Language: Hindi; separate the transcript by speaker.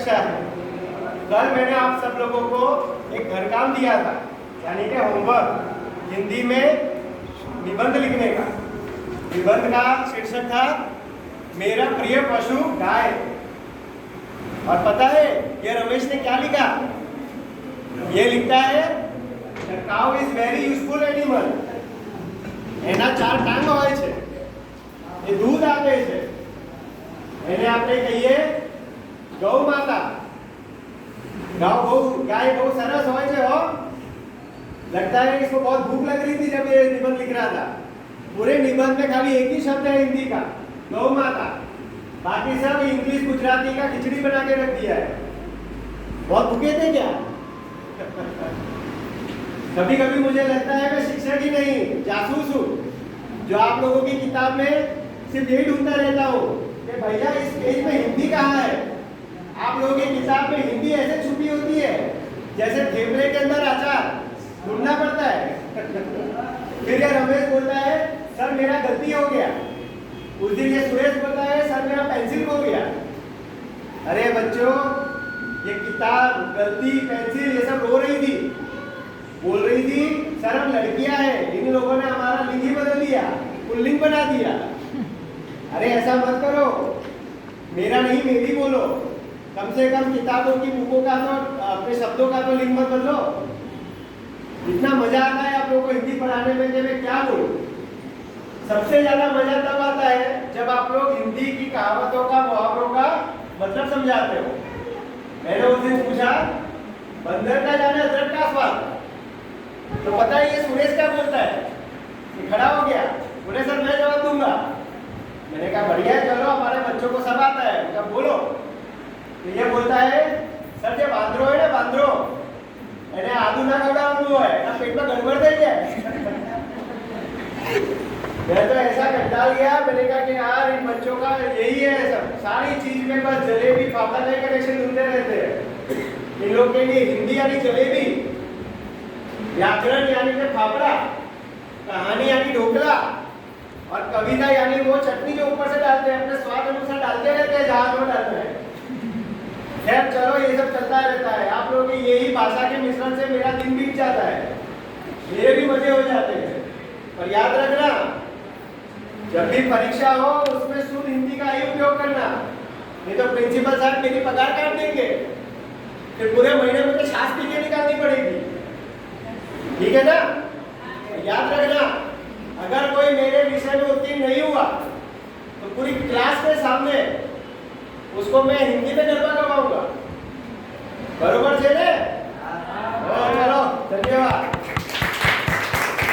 Speaker 1: कक्षा है। कल मैंने आप सब लोगों को एक घर काम दिया था, यानी कि होमवर्क, हिंदी में निबंध लिखने का। निबंध का शीर्षक था मेरा प्रिय पशु गाय। और पता है ये रमेश ने क्या लिखा? ये लिखता है the cow is very useful animal. એના 4 ટાંગ હોય છે, એ दूध આપે છે, એને આપણે કહીએ ગૌ માતા। गाय बहुत सरस હોય છે हो। लगता है इसको बहुत भूख लग रही थी जब ये निबंध लिख रहा था। पूरे निबंध में खाली एक ही शब्द है हिंदी का, गौ माता। बाकी सब इंग्लिश गुजराती का खिचड़ी बना के रख दिया है। बहुत भूखे थे क्या? कभी कभी मुझे लगता है मैं शिक्षक ही नहीं जासूस हूँ, जो आप लोगों की किताब में सिर्फ यही ढूंढता रहता हूँ कि भैया इस पेज में हिंदी कहाँ है। आप लोगों की किताब में हिंदी ऐसे छुपी होती है जैसे थेपले के अंदर अचार, ढूंढना पड़ता है। फिर ये रमेश बोलता है सर मेरा गलती हो गया। उस दिन ये सुरेश बोलता है सर मेरा पेंसिल खो गया। अरे बच्चों, ये किताब, गलती, पेंसिल ये सब रो रही थी, बोल रही थी सर हम लड़कियां हैं, इन लोगों ने हमारा लिंग ही बदल दिया, पुल्लिंग बना दिया। अरे ऐसा मत करो, मेरा नहीं मेरी बोलो। कम से कम किताबों की बुकों का तो, अपने शब्दों का तो लिंग मत बदलो। इतना मजा आता है आप लोगों को हिंदी पढ़ाने में कि मैं क्या बोलूं। सबसे ज्यादा मजा तब आता है जब आप लोग हिंदी की कहावतों का, मुहावरों का मतलब समझाते हो। मैंने उस दिन पूछा बंदर का जाने अदरक का स्वाद, तो पता है ये सुरेश क्या बोलता है? ये खड़ा हो गया, बोले सर मैं जवाब दूंगा। मैंने कहा बढ़िया है, चलो हमारे बच्चों को सब आता है, कब बोलो। तो ये बोलता है सर जो बांदरो है ना, बांदरो એને આદુ ના ખવડાવવાનું હોય, એના પેટમાં ગડબડ થઈ જાય। मैं तो ऐसा कंटाल गया, मैंने कहा कि यार इन बच्चों का यही है, सब सारी चीज में बस जलेबी फाफड़ा का कनेक्शन ढूंढते रहते हैं। इन लोग के लिए हिंदी यानी जलेबी, व्याकरण यानी कि फाफड़ा, कहानी यानी ढोकला, और कविता यानी वो चटनी जो ऊपर से डालते हैं, अपने स्वाद अनुसार डालते रहते हैं जहां जो डालना है। खैर चलो ये सब चलता रहता है। आप लोगों की यही भाषा के मिश्रण से मेरा दिन बीत जाता है, मेरे भी मजे हो जाते हैं। पर याद रखना, जब भी परीक्षा हो उसमें शुद्ध हिंदी का ही उपयोग करना, नहीं तो प्रिंसिपल साहब मेरी पगार काट देंगे, फिर पूरे महीने में तो छाछ पी के निकालनी पड़ेगी। ठीक है ना? याद रखना, अगर कोई मेरे विषय में उत्तीर्ण नहीं हुआ तो पूरी क्लास के सामने उसको मैं हिंदी में गरबा करवाऊंगा।